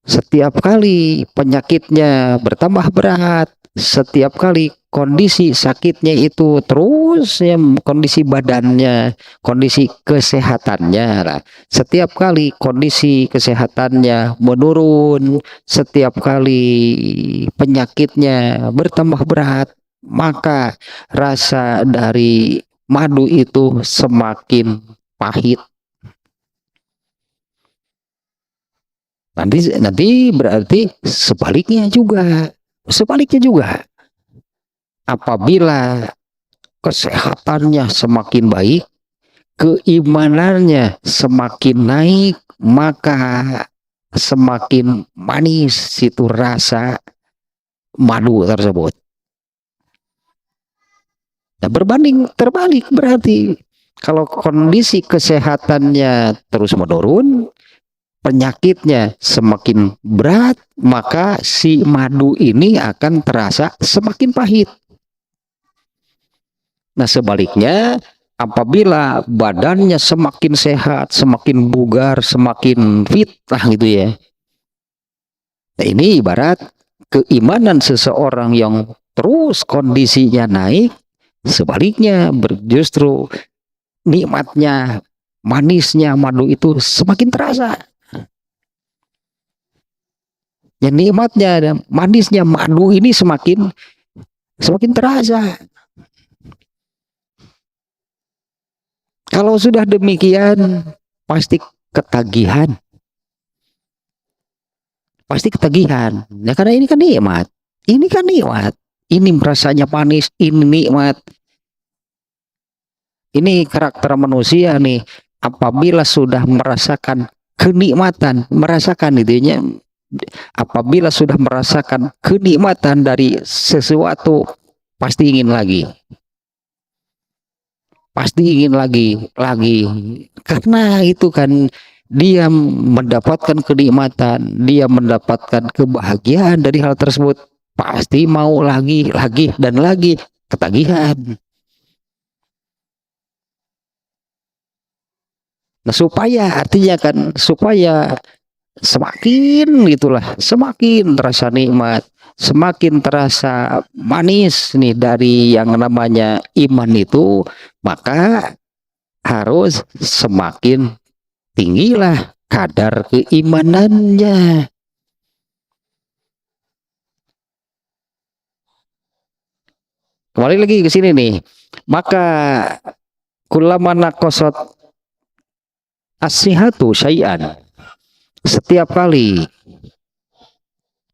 Setiap kali penyakitnya bertambah berat, setiap kali kondisi sakitnya itu terus ya, kondisi badannya, kondisi kesehatannya lah. Setiap kali kondisi kesehatannya menurun, setiap kali penyakitnya bertambah berat, maka rasa dari madu itu semakin pahit. Nanti berarti sebaliknya juga. Sebaliknya juga. Apabila kesehatannya semakin baik, keimanannya semakin naik, maka semakin manis situ rasa madu tersebut. Nah, berbanding terbalik berarti kalau kondisi kesehatannya terus menurun, penyakitnya semakin berat, maka si madu ini akan terasa semakin pahit. Nah, sebaliknya apabila badannya semakin sehat, semakin bugar, semakin fit lah gitu ya. Nah, ini ibarat keimanan seseorang yang terus kondisinya naik, sebaliknya justru nikmatnya, manisnya madu itu semakin terasa. Ya, nikmatnya dan manisnya madu ini semakin terasa. Kalau sudah demikian pasti ketagihan. Pasti ketagihan. Ya, karena ini kan nikmat. Ini kan nikmat. Ini rasanya manis, ini nikmat. Ini karakter manusia nih. Apabila sudah merasakan kenikmatan, merasakan itunya, apabila sudah merasakan kenikmatan dari sesuatu, pasti ingin lagi. Pasti ingin lagi. Karena itu kan dia mendapatkan kenikmatan, dia mendapatkan kebahagiaan dari hal tersebut, pasti mau lagi dan lagi, ketagihan. Nah, supaya artinya kan supaya semakin gitulah, semakin terasa nikmat, semakin terasa manis nih dari yang namanya iman itu, maka harus semakin tinggilah kadar keimanannya. Kembali lagi ke sini nih. Maka kullama naqasat as-sihhatu syai'an, setiap kali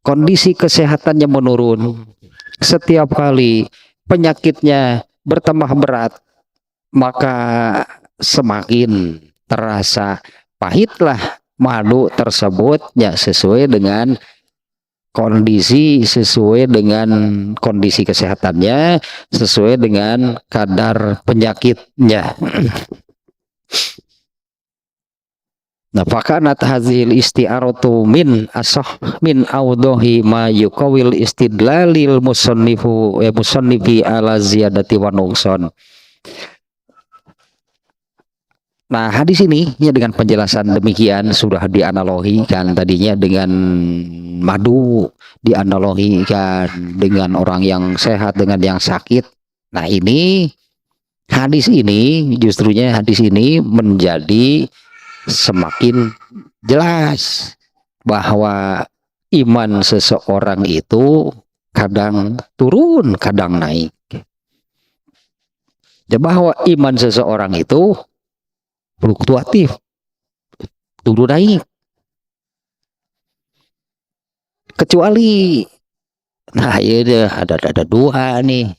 kondisi kesehatannya menurun, setiap kali penyakitnya bertambah berat, maka semakin terasa pahitlah madu tersebutnya sesuai dengan kondisi kesehatannya, sesuai dengan kadar penyakitnya. Nah, fakanat hazil isti'aratu min awdohi ma yuqawil istidlalil musannifi ala ziyadati wa nuqsan. Nah, hadis ini ya dengan penjelasan demikian sudah dianalogikan tadinya dengan madu, dianalogikan dengan orang yang sehat dengan yang sakit. Nah, hadis ini menjadi semakin jelas bahwa iman seseorang itu kadang turun, kadang naik. Dan bahwa iman seseorang itu fluktuatif, turun naik. Kecuali, nah ya ada dua nih.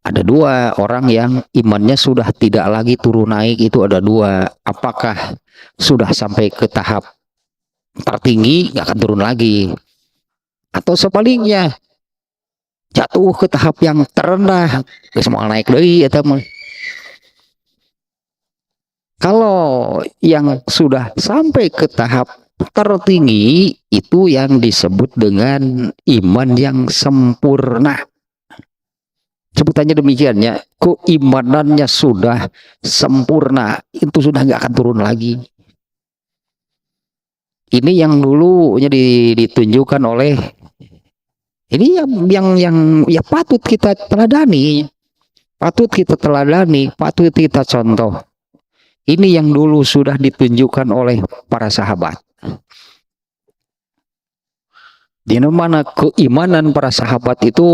Ada dua orang yang imannya sudah tidak lagi turun naik, itu ada dua. Apakah sudah sampai ke tahap tertinggi, nggak akan turun lagi, atau sebaliknya jatuh ke tahap yang terendah, semua naik lagi, atau kalau yang sudah sampai ke tahap tertinggi itu yang disebut dengan iman yang sempurna. Sebutannya demikian ya, keimanannya sudah sempurna, itu sudah nggak akan turun lagi. Ini yang dulunya ditunjukkan oleh ini yang ya patut kita teladani, patut kita contoh. Ini yang dulu sudah ditunjukkan oleh para sahabat. Di mana keimanan para sahabat itu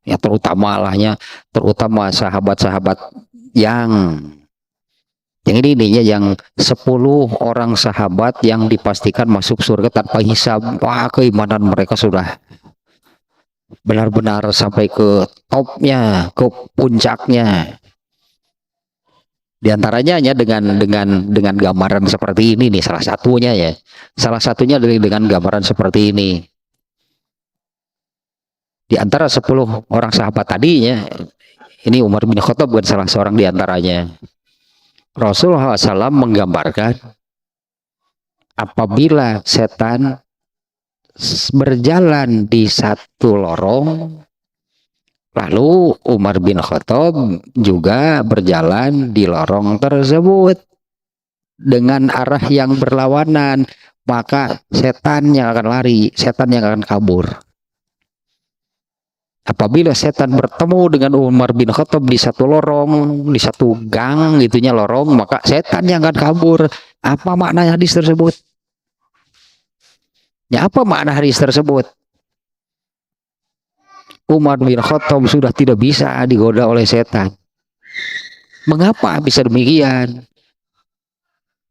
ya terutama sahabat-sahabat yang ininya yang 10 orang sahabat yang dipastikan masuk surga tanpa hisab. Wah, keimanan mereka sudah benar-benar sampai ke topnya, ke puncaknya. Di antaranya hanya dengan gambaran seperti ini nih, salah satunya dengan gambaran seperti ini. Di antara 10 orang sahabat tadinya, ini Umar bin Khattab bukan salah seorang di antaranya. Rasulullah SAW menggambarkan apabila setan berjalan di satu lorong, lalu Umar bin Khattab juga berjalan di lorong tersebut dengan arah yang berlawanan, maka setan yang akan lari, setan yang akan kabur. Apabila setan bertemu dengan Umar bin Khattab di satu lorong, di satu gang gitunya lorong, maka setan yang akan kabur. Apa makna hadis tersebut? Ya, apa makna hadis tersebut? Umar bin Khattab sudah tidak bisa digoda oleh setan. Mengapa bisa demikian?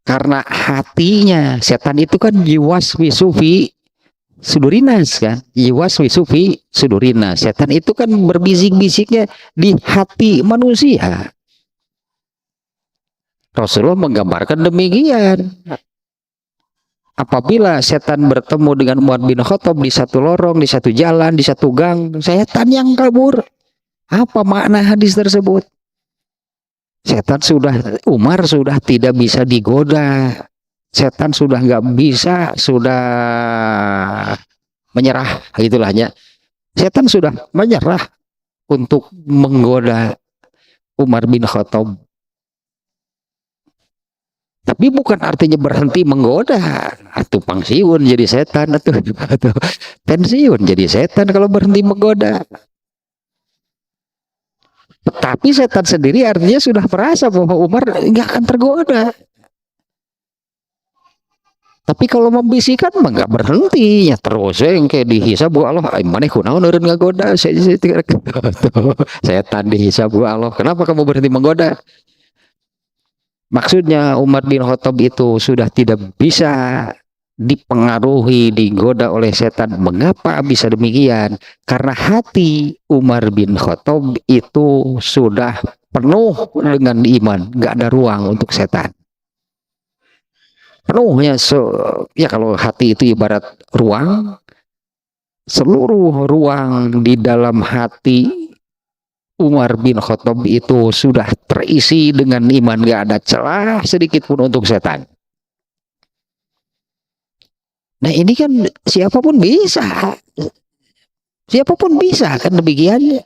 Karena hatinya, setan itu kan jiwaswi sufi sudurinas kan, jiwaswi sufi sudurinas. Setan itu kan berbisik-bisiknya di hati manusia. Rasulullah menggambarkan demikian. Apabila setan bertemu dengan Umar bin Khattab di satu lorong, di satu jalan, di satu gang, setan yang kabur. Apa makna hadis tersebut? Umar sudah tidak bisa digoda. Setan sudah nggak bisa, sudah menyerah, gitulah ya. Setan sudah menyerah untuk menggoda Umar bin Khattab. Tapi bukan artinya berhenti menggoda, atau pensiun jadi setan, atau pensiun jadi setan kalau berhenti menggoda. Tapi setan sendiri artinya sudah merasa bahwa Umar nggak akan tergoda. Tapi kalau membisikkan mah nggak berhenti, ya terus yang kayak dihisab bu Allah, mana kunaon urun nggak goda, setan dihisab bu Allah. Kenapa kamu berhenti menggoda? Maksudnya Umar bin Khattab itu sudah tidak bisa dipengaruhi, digoda oleh setan. Mengapa bisa demikian? Karena hati Umar bin Khattab itu sudah penuh dengan iman, nggak ada ruang untuk setan. penuhnya ya kalau hati itu ibarat ruang, seluruh ruang di dalam hati Umar bin Khattab itu sudah terisi dengan iman, gak ada celah sedikit pun untuk setan. Nah ini kan siapapun bisa kan demikian,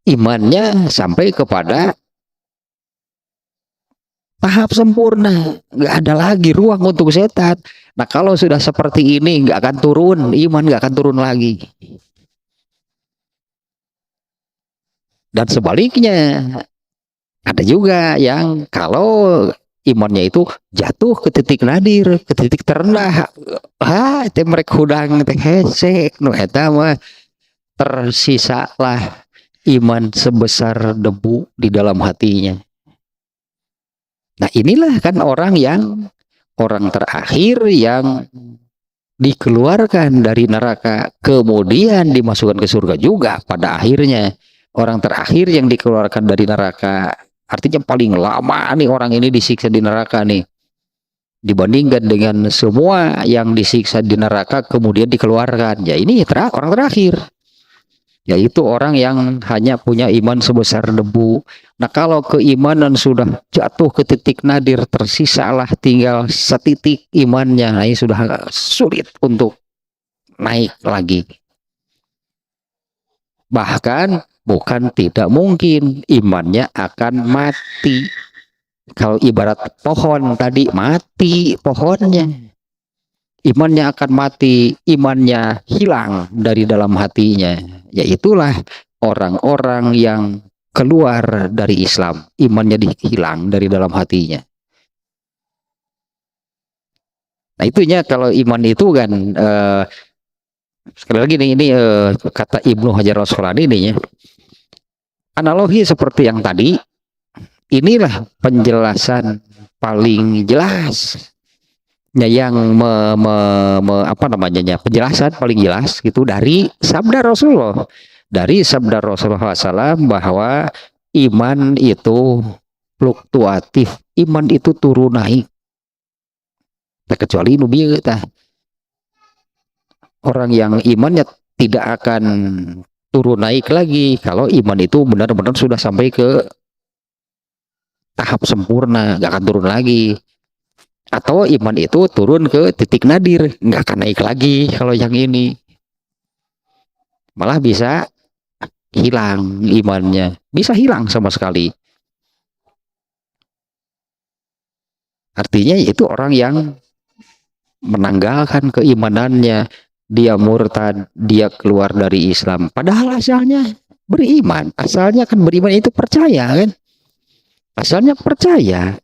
imannya sampai kepada tahap sempurna, nggak ada lagi ruang untuk setan. Nah kalau sudah seperti ini nggak akan turun, iman nggak akan turun lagi. Dan sebaliknya ada juga yang kalau imannya itu jatuh ke titik nadir, ke titik terendah, teh mereka hudang teh hesek, nu eta mah tersisalah iman sebesar debu di dalam hatinya. Nah inilah kan orang terakhir yang dikeluarkan dari neraka kemudian dimasukkan ke surga juga pada akhirnya. Orang terakhir yang dikeluarkan dari neraka, artinya paling lama nih orang ini disiksa di neraka nih, dibandingkan dengan semua yang disiksa di neraka kemudian dikeluarkan. Ya ini orang terakhir, yaitu orang yang hanya punya iman sebesar debu. Nah kalau keimanan sudah jatuh ke titik nadir, tersisalah tinggal setitik imannya, nah ini sudah sulit untuk naik lagi. Bahkan bukan tidak mungkin imannya akan mati. Kalau ibarat pohon tadi, mati pohonnya, imannya akan mati, imannya hilang dari dalam hatinya. Yaitulah orang-orang yang keluar dari Islam, imannya hilang dari dalam hatinya. Nah itunya kalau iman itu kan sekali lagi nih, ini kata Ibnu Hajar Al-Asqalani ini ya, analogi seperti yang tadi, inilah penjelasan paling jelas yang apa namanya, penjelasan paling jelas gitu dari sabda Rasulullah, SAW bahwa iman itu fluktuatif, iman itu turun naik. Kecuali nubi kita, orang yang imannya tidak akan turun naik lagi kalau iman itu benar-benar sudah sampai ke tahap sempurna, nggak akan turun lagi. Atau iman itu turun ke titik nadir, nggak akan naik lagi. Kalau yang ini malah bisa hilang imannya, bisa hilang sama sekali. Artinya itu orang yang menanggalkan keimanannya, dia murtad, dia keluar dari Islam. Padahal asalnya beriman, asalnya kan beriman itu percaya kan, asalnya percaya,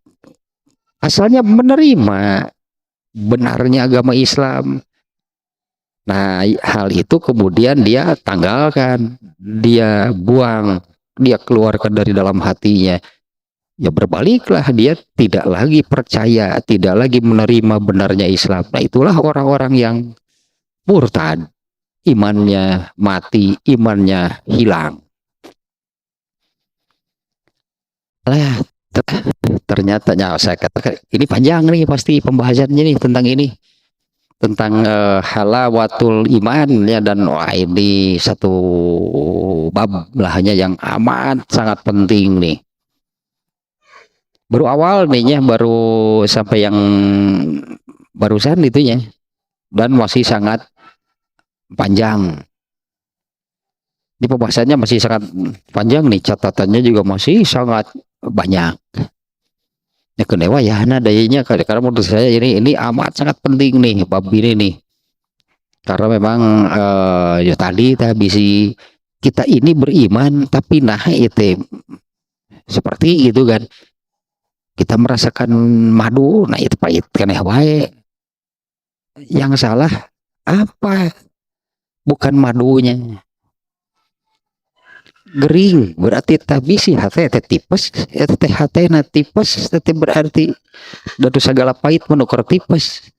asalnya menerima benarnya agama Islam. Nah hal itu kemudian dia tanggalkan, dia buang, dia keluarkan dari dalam hatinya. Ya berbaliklah, dia tidak lagi percaya, tidak lagi menerima benarnya Islam. Nah itulah orang-orang yang murtad, imannya mati, imannya hilang. Nah, ternyata saya katakan ini panjang nih pasti pembahasannya nih tentang ini, tentang halawatul iman ya, dan wah ini satu bab lahnya yang amat sangat penting nih. Baru awal nih ya, baru sampai yang barusan itunya, dan masih sangat panjang. Di pembahasannya masih sangat panjang nih, catatannya juga masih sangat banyak. Ya kenewa ya, nah dayanya karena menurut saya ini amat sangat penting nih bab ini nih. Karena memang ya tadi bisi kita ini beriman tapi nah itu seperti itu kan. Kita merasakan madu, nah itu pahit kan ya wae. Yang salah apa? Bukan madunya. Gering berarti tabisi hati tipes, hati na tipes, berarti dari segala pahit menukar tipes.